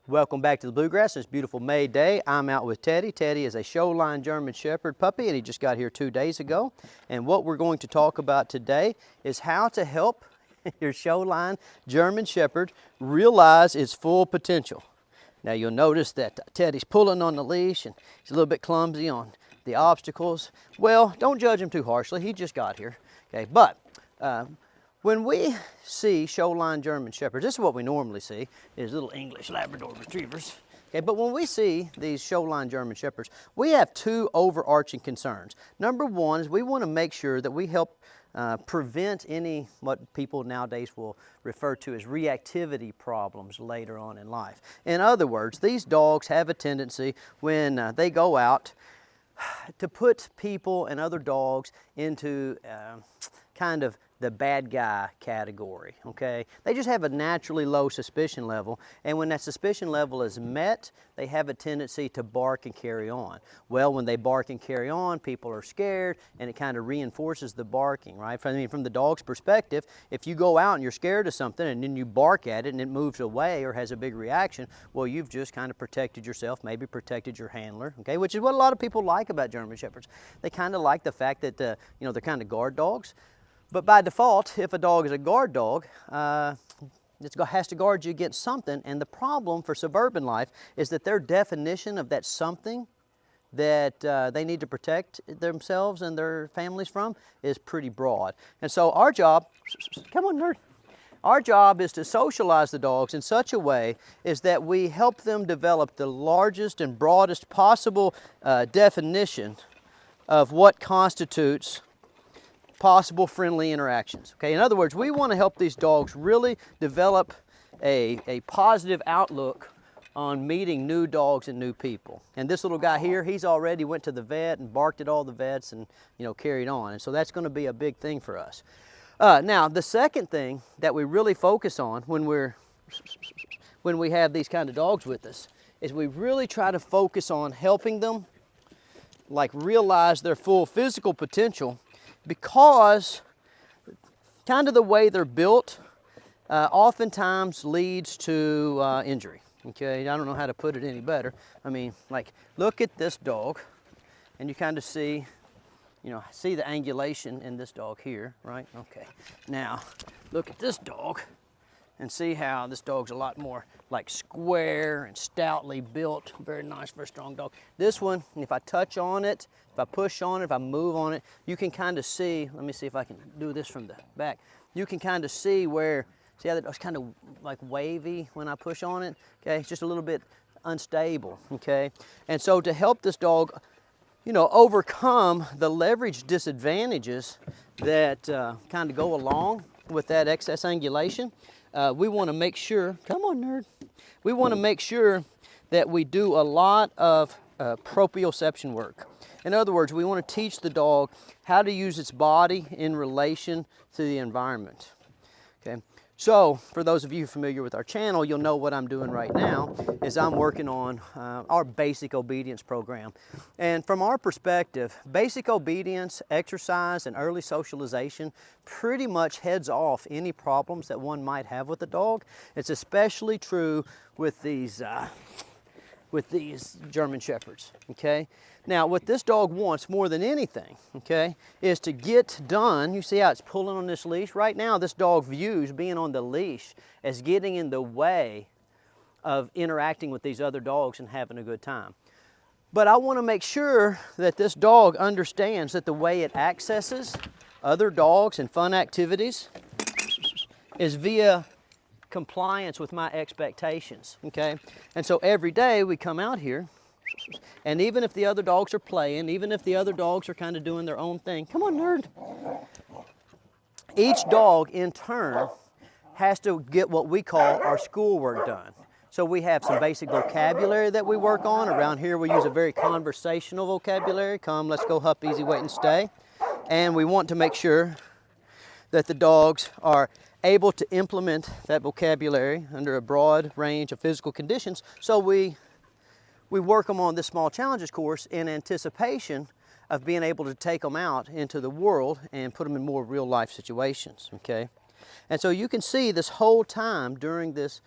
Welcome back to the Bluegrass. It's a beautiful May day. I'm out with Teddy. Teddy is a show-line German Shepherd puppy, and he just got here 2 days ago. And what we're going to talk about today is how to help your show-line German Shepherd realize its full potential. Now you'll notice that Teddy's pulling on the leash, and he's a little bit clumsy on the obstacles. Well, don't judge him too harshly. He just got here. Okay, but when we see show-line German Shepherds, this is what we normally see, is little English Labrador Retrievers. Okay, but when we see these show-line German Shepherds, we have two overarching concerns. Number one is we want to make sure that we help prevent any, what people nowadays will refer to as reactivity problems later on in life. In other words, these dogs have a tendency when they go out to put people and other dogs into kind of the bad guy category, okay? They just have a naturally low suspicion level, and when that suspicion level is met, they have a tendency to bark and carry on. Well, when they bark and carry on, people are scared, and it kind of reinforces the barking, right? From the dog's perspective, if you go out and you're scared of something and then you bark at it and it moves away or has a big reaction, well, you've just kind of protected yourself, maybe protected your handler, okay? Which is what a lot of people like about German Shepherds. They kind of like the fact that, you know, they're kind of guard dogs. But by default, if a dog is a guard dog, it has to guard you against something, and the problem for suburban life is that their definition of that something that they need to protect themselves and their families from is pretty broad. And so our job, come on nerd, our job is to socialize the dogs in such a way is that we help them develop the largest and broadest possible definition of what constitutes possible friendly interactions. Okay, in other words, we want to help these dogs really develop a positive outlook on meeting new dogs and new people. And this little guy here, he's already went to the vet and barked at all the vets and, you know, carried on. And so that's going to be a big thing for us. Now, the second thing that we really focus on when we have these kind of dogs with us is we really try to focus on helping them like realize their full physical potential, because kind of the way they're built oftentimes leads to injury. Okay, I don't know how to put it any better. I mean, like, look at this dog, and you kind of see, you know, see the angulation in this dog here, right? Okay, now look at this dog and see how this dog's a lot more like square and stoutly built, very nice for a strong dog. This one, if I touch on it, if I push on it, if I move on it, you can kind of see, let me see if I can do this from the back. You can kind of see where, see how it's kind of like wavy when I push on it? Okay, it's just a little bit unstable, okay? And so to help this dog, you know, overcome the leverage disadvantages that kind of go along with that excess angulation, we want to make sure, come on nerd, we want to make sure that we do a lot of proprioception work. In other words, we want to teach the dog how to use its body in relation to the environment. Okay, so for those of you familiar with our channel, you'll know what I'm doing right now is I'm working on our basic obedience program. And from our perspective, basic obedience, exercise, and early socialization pretty much heads off any problems that one might have with the dog. It's especially true with these German Shepherds, okay? Now, what this dog wants more than anything, okay, is to get done. You see how it's pulling on this leash? Right now, this dog views being on the leash as getting in the way of interacting with these other dogs and having a good time. But I want to make sure that this dog understands that the way it accesses other dogs and fun activities is via compliance with my expectations, okay? And so every day we come out here, and even if the other dogs are playing, even if the other dogs are kind of doing their own thing, come on nerd, each dog in turn has to get what we call our schoolwork done. So we have some basic vocabulary that we work on. Around here we use a very conversational vocabulary. Come, let's go, hup, easy, wait, and stay. And we want to make sure that the dogs are able to implement that vocabulary under a broad range of physical conditions. So we work them on this small challenges course in anticipation of being able to take them out into the world and put them in more real life situations, okay? And so you can see this whole time during this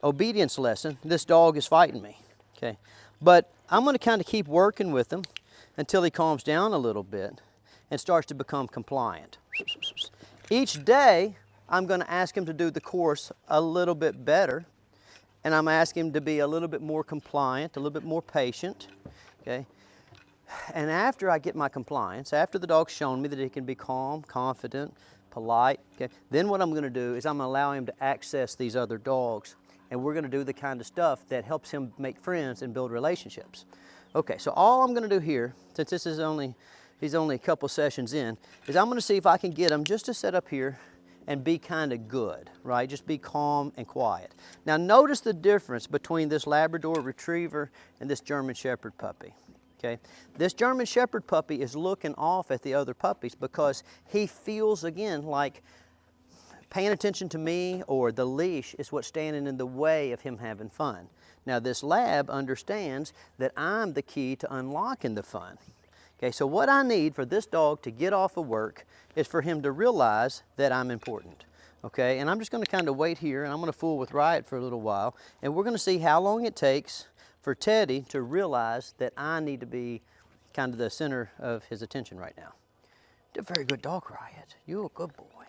obedience lesson. This dog is fighting me, okay? But I'm going to kind of keep working with him until he calms down a little bit and starts to become compliant. Each day, I'm going to ask him to do the course a little bit better, and I'm asking him to be a little bit more compliant, a little bit more patient, okay? And after I get my compliance, after the dog's shown me that he can be calm, confident, polite, okay, then what I'm going to do is I'm going to allow him to access these other dogs, and we're going to do the kind of stuff that helps him make friends and build relationships. Okay, so all I'm going to do here, since this is he's only a couple sessions in, is I'm going to see if I can get him just to sit up here and be kind of good, right? Just be calm and quiet. Now notice the difference between this Labrador Retriever and this German Shepherd puppy. Okay. This German Shepherd puppy is looking off at the other puppies because he feels, again, like paying attention to me or the leash is what's standing in the way of him having fun. Now this Lab understands that I'm the key to unlocking the fun. Okay, so what I need for this dog to get off of work is for him to realize that I'm important. Okay, and I'm just going to kind of wait here, and I'm going to fool with Riot for a little while, and we're going to see how long it takes for Teddy to realize that I need to be kind of the center of his attention right now. You're a very good dog, Riot. You're a good boy.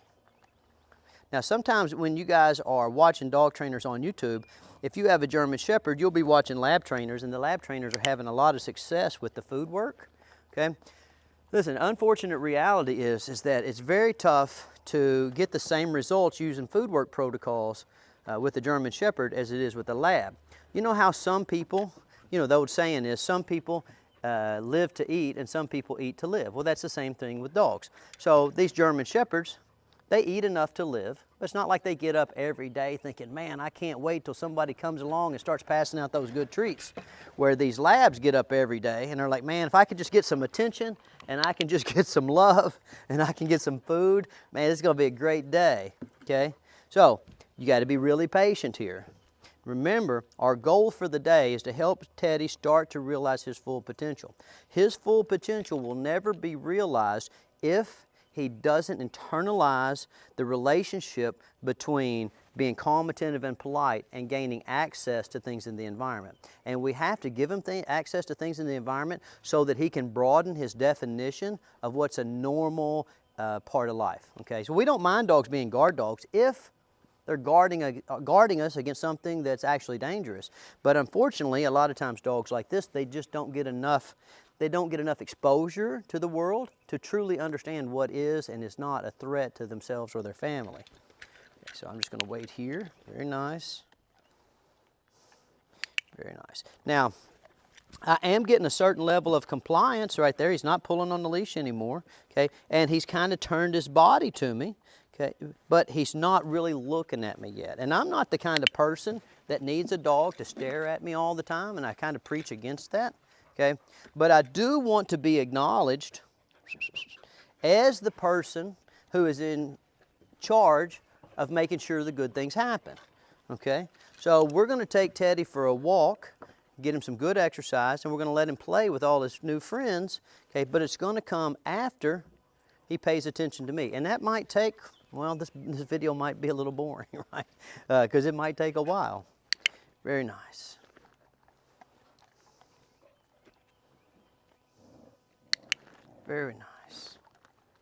Now sometimes when you guys are watching dog trainers on YouTube, if you have a German Shepherd, you'll be watching lab trainers, and the lab trainers are having a lot of success with the food work. Okay? Listen, unfortunate reality is that it's very tough to get the same results using food work protocols with the German Shepherd as it is with the Lab. You know how some people, the old saying is, some people live to eat and some people eat to live. Well, that's the same thing with dogs. So these German Shepherds, they eat enough to live, but it's not like they get up every day thinking, man, I can't wait till somebody comes along and starts passing out those good treats. Where these Labs get up every day and they're like, man, if I could just get some attention and I can just get some love and I can get some food, man, it's gonna be a great day, okay? So, you gotta be really patient here. Remember, our goal for the day is to help Teddy start to realize his full potential. His full potential will never be realized if he doesn't internalize the relationship between being calm, attentive, and polite and gaining access to things in the environment. And we have to give him access to things in the environment so that he can broaden his definition of what's a normal part of life. Okay, so we don't mind dogs being guard dogs if they're guarding us against something that's actually dangerous. But unfortunately, a lot of times dogs like this, they just don't get enough exposure to the world to truly understand what is and is not a threat to themselves or their family. Okay, so I'm just going to wait here. Very nice. Very nice. Now, I am getting a certain level of compliance right there. He's not pulling on the leash anymore, okay? And he's kind of turned his body to me, okay? But he's not really looking at me yet. And I'm not the kind of person that needs a dog to stare at me all the time, and I kind of preach against that, okay? But I do want to be acknowledged as the person who is in charge of making sure the good things happen, okay? So we're going to take Teddy for a walk, get him some good exercise, and we're going to let him play with all his new friends, okay? But it's going to come after he pays attention to me. And that might take, well, this video might be a little boring, right? Because it might take a while. Very nice. Very nice.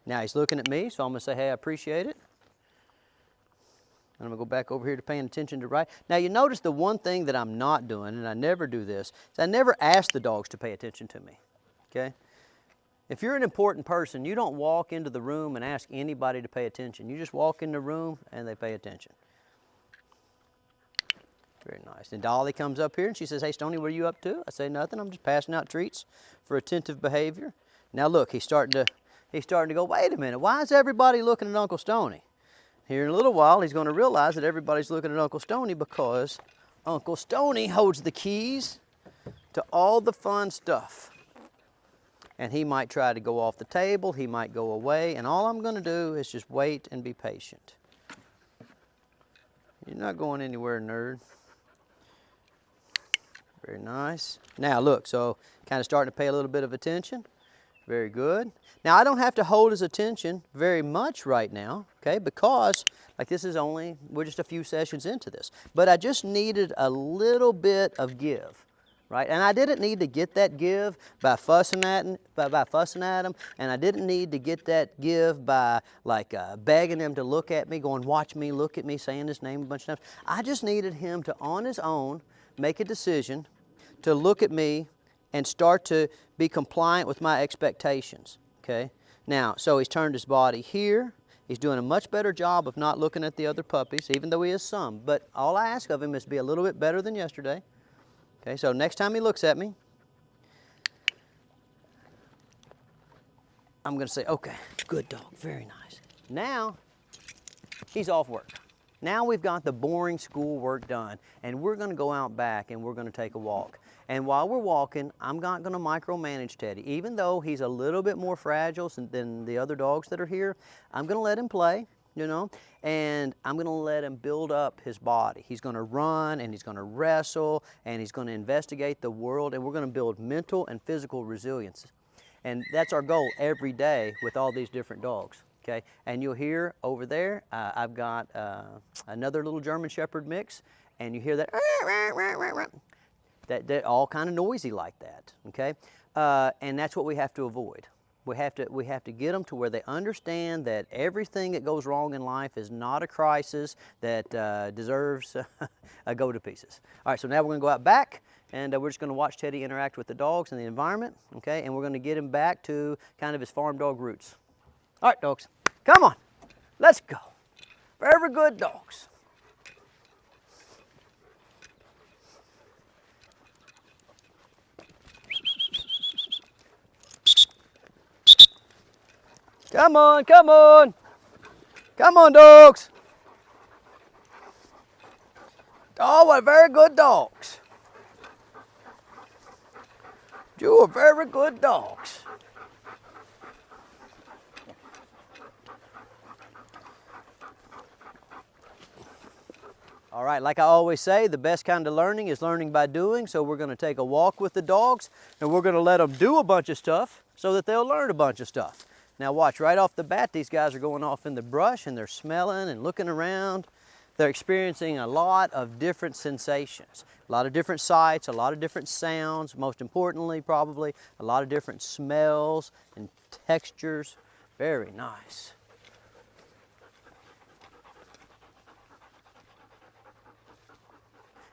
Now he's looking at me, so I'm going to say, hey, I appreciate it. And I'm going to go back over here to paying attention to Riot. Now you notice the one thing that I'm not doing, and I never do this, is I never ask the dogs to pay attention to me, okay? If you're an important person, you don't walk into the room and ask anybody to pay attention. You just walk in the room and they pay attention. Very nice. And Dolly comes up here and she says, hey, Stonnie, what are you up to? I say, nothing. I'm just passing out treats for attentive behavior. Now look, he's starting to go, wait a minute, why is everybody looking at Uncle Stonnie? Here in a little while, he's going to realize that everybody's looking at Uncle Stonnie because Uncle Stonnie holds the keys to all the fun stuff. And he might try to go off the table, he might go away, and all I'm going to do is just wait and be patient. You're not going anywhere, nerd. Very nice. Now look, so kind of starting to pay a little bit of attention. Very good. Now I don't have to hold his attention very much right now, okay, because like this is only, we're just a few sessions into this, but I just needed a little bit of give, right? And I didn't need to get that give by fussing at him, and I didn't need to get that give by like begging him to look at me, going, watch me, look at me, saying his name a bunch of times. I just needed him to, on his own, make a decision to look at me and start to be compliant with my expectations, okay? Now, so he's turned his body here. He's doing a much better job of not looking at the other puppies, even though he has some. But all I ask of him is to be a little bit better than yesterday. Okay, so next time he looks at me, I'm going to say, okay, good dog, very nice. Now, he's off work. Now we've got the boring school work done, and we're going to go out back and we're going to take a walk. And while we're walking, I'm not going to micromanage Teddy. Even though he's a little bit more fragile than the other dogs that are here, I'm going to let him play, you know, and I'm going to let him build up his body. He's going to run, and he's going to wrestle, and he's going to investigate the world, and we're going to build mental and physical resilience. And that's our goal every day with all these different dogs. Okay, and you'll hear over there, I've got another little German Shepherd mix, and you hear that, that all kind of noisy like that, okay? And that's what we have to avoid. We have to get them to where they understand that everything that goes wrong in life is not a crisis that deserves a go to pieces. All right, so now we're gonna go out back, and we're just gonna watch Teddy interact with the dogs and the environment, okay? And we're gonna get him back to kind of his farm dog roots. All right, dogs, come on, let's go. Very good dogs. Come on, come on. Come on, dogs. Oh, what very good dogs. You are very good dogs. All right, like I always say, the best kind of learning is learning by doing, so we're going to take a walk with the dogs, and we're going to let them do a bunch of stuff so that they'll learn a bunch of stuff. Now watch, right off the bat, these guys are going off in the brush, and they're smelling and looking around. They're experiencing a lot of different sensations, a lot of different sights, a lot of different sounds, most importantly, probably, a lot of different smells and textures. Very nice.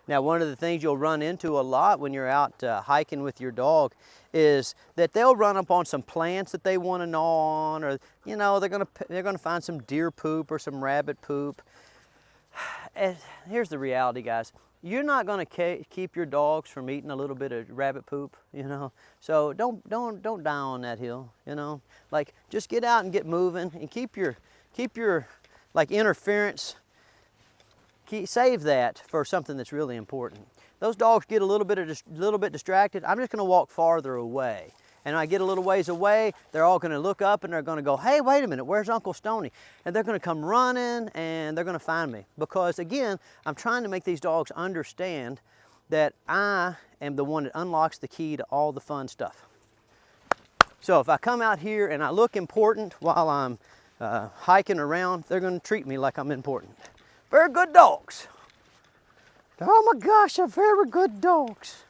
Now, one of the things you'll run into a lot when you're out hiking with your dog is that they'll run up on some plants that they want to gnaw on, or you know, they're gonna find some deer poop or some rabbit poop. And here's the reality, guys. You're not gonna keep your dogs from eating a little bit of rabbit poop, you know. So don't die on that hill, you know. Like, just get out and get moving, and keep your like interference. Save that for something that's really important. Those dogs get a little bit distracted. I'm just going to walk farther away. And when I get a little ways away, they're all going to look up and they're going to go, hey, wait a minute, where's Uncle Stonnie? And they're going to come running and they're going to find me. Because again, I'm trying to make these dogs understand that I am the one that unlocks the key to all the fun stuff. So if I come out here and I look important while I'm hiking around, they're going to treat me like I'm important. Very good dogs. Oh my gosh, they're very good dogs.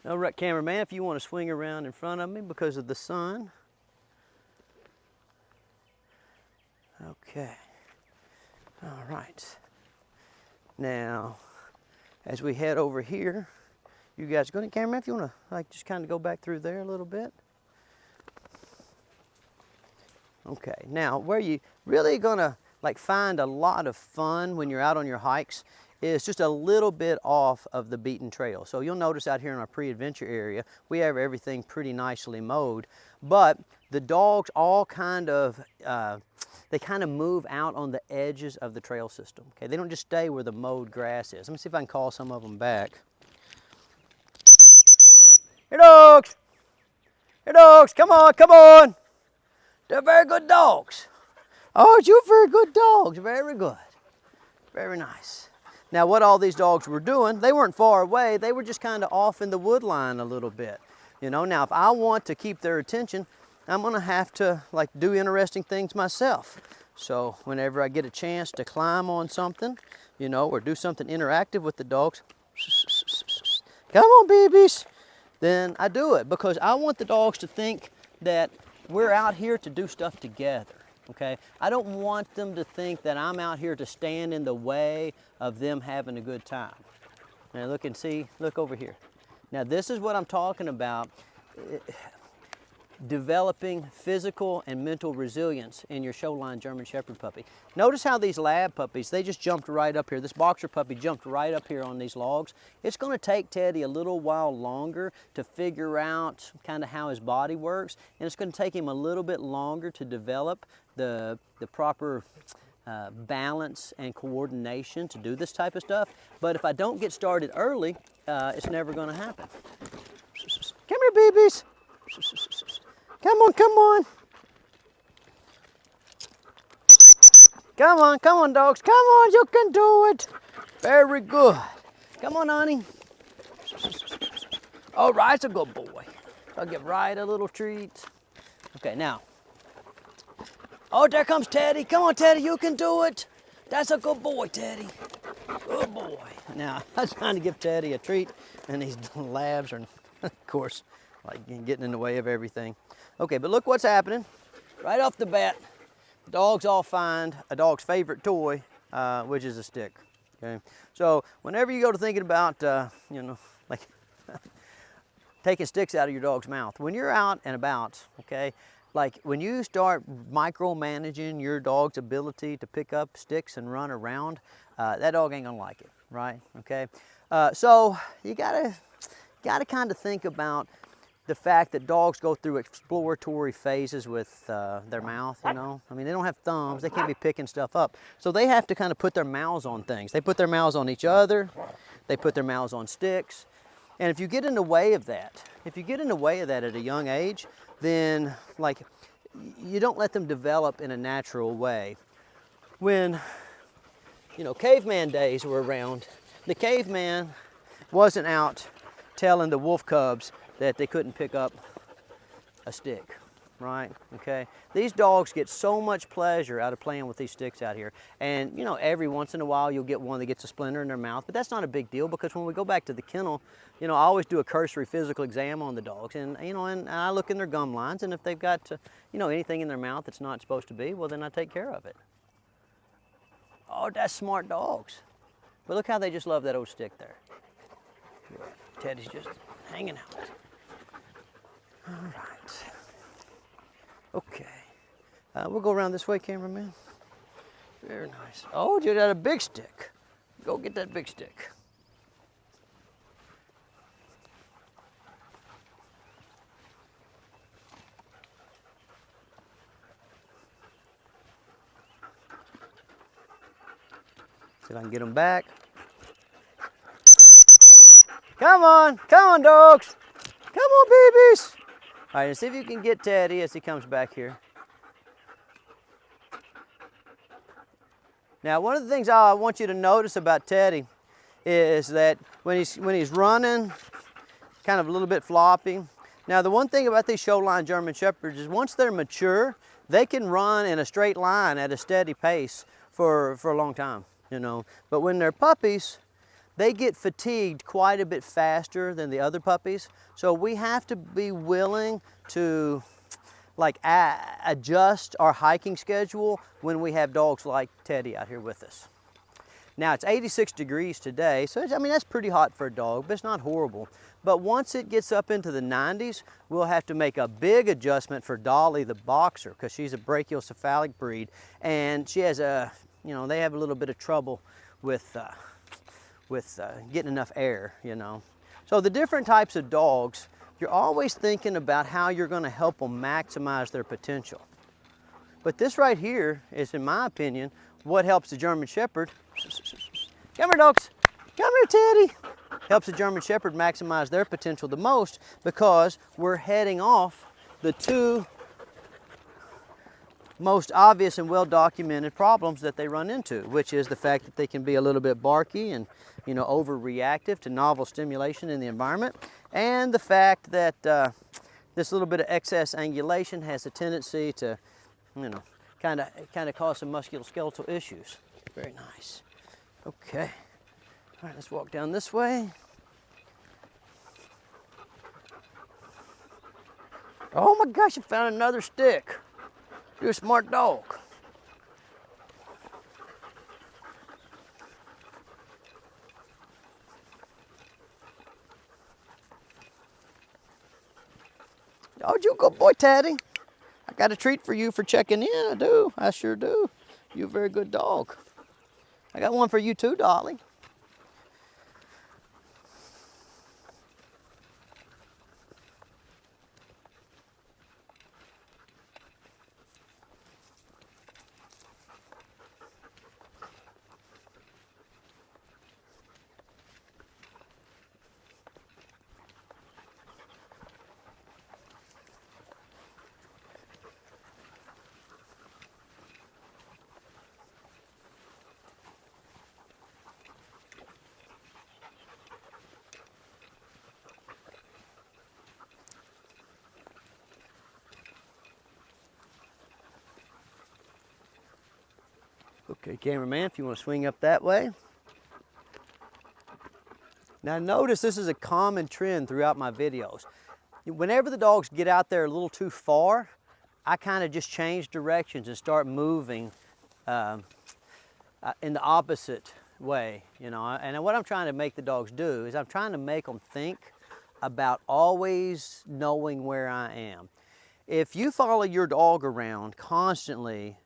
All right, cameraman, if you want to swing around in front of me because of the sun. Okay. All right. Now, as we head over here, you guys go to cameraman, if you want to like just kind of go back through there a little bit. Okay, now where you really gonna like find a lot of fun when you're out on your hikes is just a little bit off of the beaten trail. So you'll notice out here in our pre-adventure area, we have everything pretty nicely mowed, but the dogs all kind of, they kind of move out on the edges of the trail system. Okay, they don't just stay where the mowed grass is. Let me see if I can call some of them back. Here, dogs! Here, dogs, come on, come on! They're very good dogs. Oh, you're very good dogs. Very good. Very nice. Now what all these dogs were doing, they weren't far away, they were just kind of off in the wood line a little bit. You know, now if I want to keep their attention, I'm gonna have to like do interesting things myself. So whenever I get a chance to climb on something, you know, or do something interactive with the dogs, come on babies, then I do it because I want the dogs to think that we're out here to do stuff together, okay? I don't want them to think that I'm out here to stand in the way of them having a good time. Now look and see, look over here. Now this is what I'm talking about, developing physical and mental resilience in your showline German Shepherd puppy. Notice how these lab puppies, they just jumped right up here. This boxer puppy jumped right up here on these logs. It's going to take Teddy a little while longer to figure out kind of how his body works, and it's going to take him a little bit longer to develop the proper balance and coordination to do this type of stuff. But if I don't get started early, it's never going to happen. Come here, babies. Come on, come on. Come on, dogs. Come on, you can do it. Very good. Come on, honey. All right, it's a good boy. I'll give Riot a little treat. Okay, now. Oh, there comes Teddy. Come on, Teddy, you can do it. That's a good boy, Teddy. Good boy. Now, I was trying to give Teddy a treat, and these labs are, of course, like getting in the way of everything. Okay, but look what's happening. Right off the bat, dogs all find a dog's favorite toy, which is a stick. Okay, so whenever you go to thinking about, you know, like taking sticks out of your dog's mouth, when you're out and about, okay, like when you start micromanaging your dog's ability to pick up sticks and run around, that dog ain't gonna like it, right? Okay, so you gotta kind of think about the fact that dogs go through exploratory phases with their mouth, you know? I mean, they don't have thumbs, they can't be picking stuff up. So they have to kind of put their mouths on things. They put their mouths on each other, they put their mouths on sticks. And if you get in the way of that, at a young age, then like, you don't let them develop in a natural way. When, you know, caveman days were around, the caveman wasn't out telling the wolf cubs that they couldn't pick up a stick, right? Okay. These dogs get so much pleasure out of playing with these sticks out here. And you know, every once in a while you'll get one that gets a splinter in their mouth, but that's not a big deal because when we go back to the kennel, you know, I always do a cursory physical exam on the dogs, and you know, and I look in their gum lines, and if they've got, you know, anything in their mouth that's not supposed to be, well, then I take care of it. Oh, that's smart dogs. But look how they just love that old stick there. Teddy's just hanging out. All right. Okay. We'll go around this way, cameraman. Very nice. Oh, you got a big stick. Go get that big stick. See if I can get them back. Come on, dogs. Come on, babies. All right, let's see if you can get Teddy as he comes back here. Now, one of the things I want you to notice about Teddy is that when he's running, kind of a little bit floppy. Now, the one thing about these showline German Shepherds is once they're mature, they can run in a straight line at a steady pace for a long time, you know. But when they're puppies, they get fatigued quite a bit faster than the other puppies. So we have to be willing to like adjust our hiking schedule when we have dogs like Teddy out here with us. Now it's 86 degrees today, so I mean that's pretty hot for a dog, but it's not horrible. But once it gets up into the 90s, we'll have to make a big adjustment for Dolly the boxer because she's a brachiocephalic breed, and she has a, you know, they have a little bit of trouble with getting enough air, you know. So the different types of dogs, you're always thinking about how you're going to help them maximize their potential. But this right here is, in my opinion, what helps the German Shepherd. Come here, dogs. Come here, Teddy. Helps the German Shepherd maximize their potential the most because we're heading off the two most obvious and well-documented problems that they run into, which is the fact that they can be a little bit barky and, you know, overreactive to novel stimulation in the environment, and the fact that this little bit of excess angulation has a tendency to, you know, kind of cause some musculoskeletal issues. Very nice. Okay. All right, let's walk down this way. Oh my gosh, I found another stick. You're a smart dog. Oh, you good boy, Teddy. I got a treat for you for checking in. I do. I sure do. You're a very good dog. I got one for you too, Dolly. Okay, cameraman, if you want to swing up that way. Now notice this is a common trend throughout my videos. Whenever the dogs get out there a little too far, I kind of just change directions and start moving in the opposite way, you know. And what I'm trying to make the dogs do is I'm trying to make them think about always knowing where I am. If you follow your dog around constantly,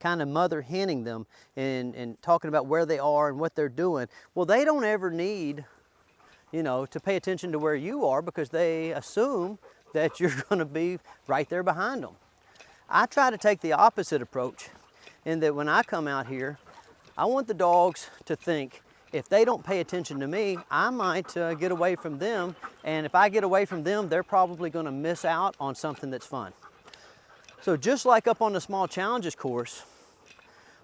kind of mother henning them and talking about where they are and what they're doing, well, they don't ever need, you know, to pay attention to where you are because they assume that you're going to be right there behind them. I try to take the opposite approach in that when I come out here, I want the dogs to think if they don't pay attention to me, I might get away from them, and if I get away from them, they're probably going to miss out on something that's fun. So just like up on the Small Challenges course,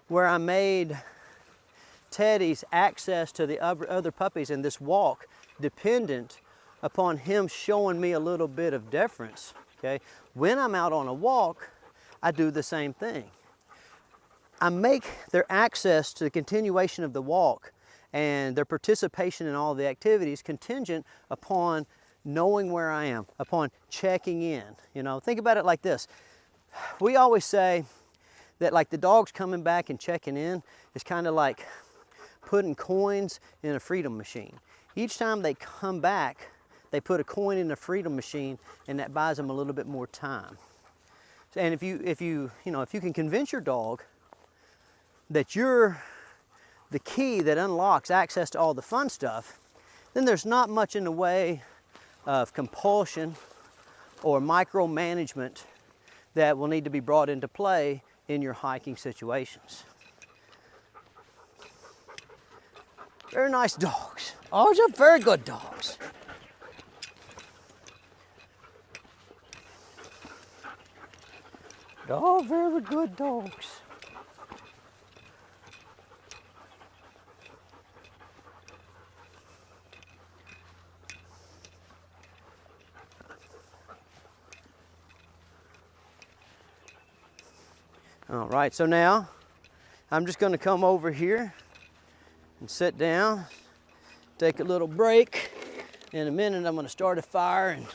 where I made Teddy's access to the other puppies in this walk dependent upon him showing me a little bit of deference, okay? When I'm out on a walk, I do the same thing. I make their access to the continuation of the walk and their participation in all the activities contingent upon knowing where I am, upon checking in. You know, think about it like this. We always say that like the dogs coming back and checking in is kind of like putting coins in a freedom machine. Each time they come back, they put a coin in the freedom machine, and that buys them a little bit more time. And if you can convince your dog that you're the key that unlocks access to all the fun stuff, then there's not much in the way of compulsion or micromanagement that will need to be brought into play in your hiking situations. Very nice dogs. Oh, they're very good dogs. Oh, very good dogs. All right, so now I'm just going to come over here and sit down, take a little break. In a minute, I'm going to start a fire and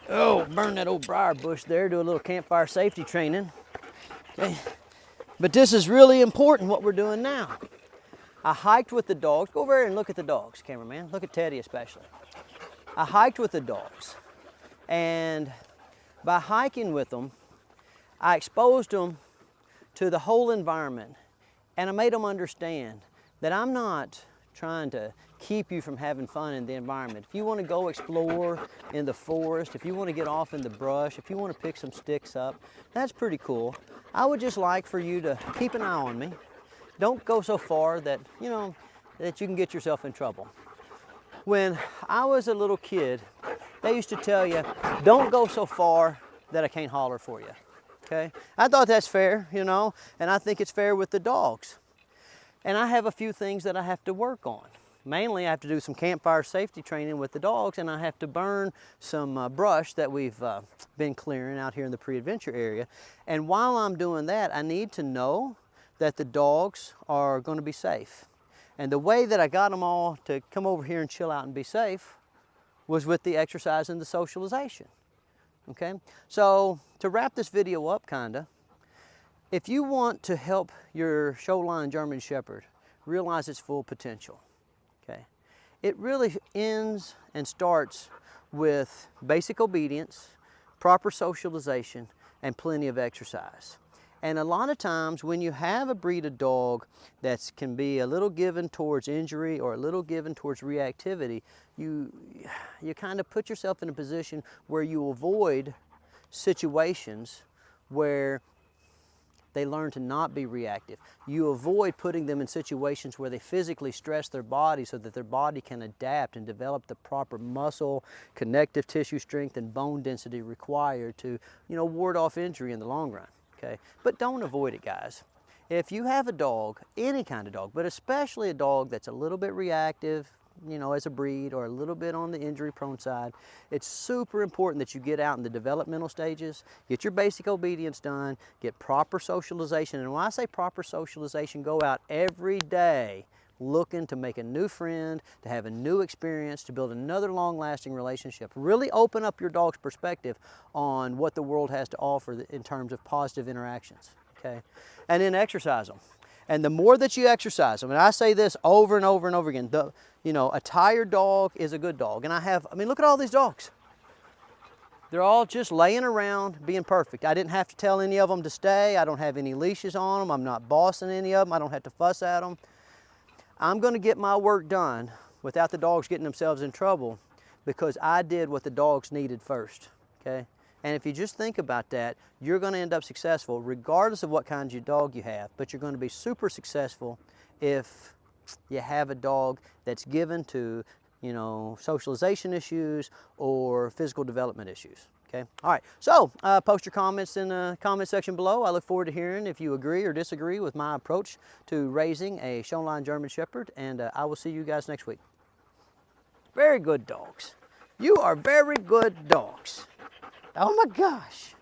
burn that old briar bush there, do a little campfire safety training. Okay. But this is really important what we're doing now. I hiked with the dogs. Go over here and look at the dogs, cameraman. Look at Teddy especially. I hiked with the dogs, and by hiking with them, I exposed them to the whole environment, and I made them understand that I'm not trying to keep you from having fun in the environment. If you want to go explore in the forest, if you want to get off in the brush, if you want to pick some sticks up, that's pretty cool. I would just like for you to keep an eye on me. Don't go so far that, that you can get yourself in trouble. When I was a little kid, they used to tell you, don't go so far that I can't holler for you. okay? I thought that's fair, you know, and I think it's fair with the dogs. And I have a few things that I have to work on. Mainly, I have to do some campfire safety training with the dogs, and I have to burn some brush that we've been clearing out here in the pre-adventure area. And while I'm doing that, I need to know that the dogs are going to be safe. And the way that I got them all to come over here and chill out and be safe was with the exercise and the socialization. Okay? So, to wrap this video up, kinda, if you want to help your show line German Shepherd realize its full potential, okay, it really ends and starts with basic obedience, proper socialization, and plenty of exercise. And a lot of times when you have a breed of dog that can be a little given towards injury or a little given towards reactivity, you kind of put yourself in a position where you avoid situations where they learn to not be reactive. You avoid putting them in situations where they physically stress their body so that their body can adapt and develop the proper muscle, connective tissue strength, and bone density required to, you know, ward off injury in the long run. Okay? But don't avoid it, guys. If you have a dog, any kind of dog, but especially a dog that's a little bit reactive, you know, as a breed, or a little bit on the injury prone side, it's super important that you get out in the developmental stages, get your basic obedience done, get proper socialization. And when I say proper socialization, go out every day looking to make a new friend, to have a new experience, to build another long-lasting relationship. Really open up your dog's perspective on what the world has to offer in terms of positive interactions, okay? And then exercise them. And the more that you exercise them, and I say this over and over and over again, you know, a tired dog is a good dog. And I mean, look at all these dogs. They're all just laying around being perfect. I didn't have to tell any of them to stay. I don't have any leashes on them. I'm not bossing any of them. I don't have to fuss at them. I'm going to get my work done without the dogs getting themselves in trouble because I did what the dogs needed first, okay? And if you just think about that, you're going to end up successful regardless of what kind of dog you have, but you're going to be super successful if you have a dog that's given to, you know, socialization issues or physical development issues. Okay. All right. So post your comments in the comment section below. I look forward to hearing if you agree or disagree with my approach to raising a show line German Shepherd, and I will see you guys next week. Very good dogs. You are very good dogs. Oh my gosh.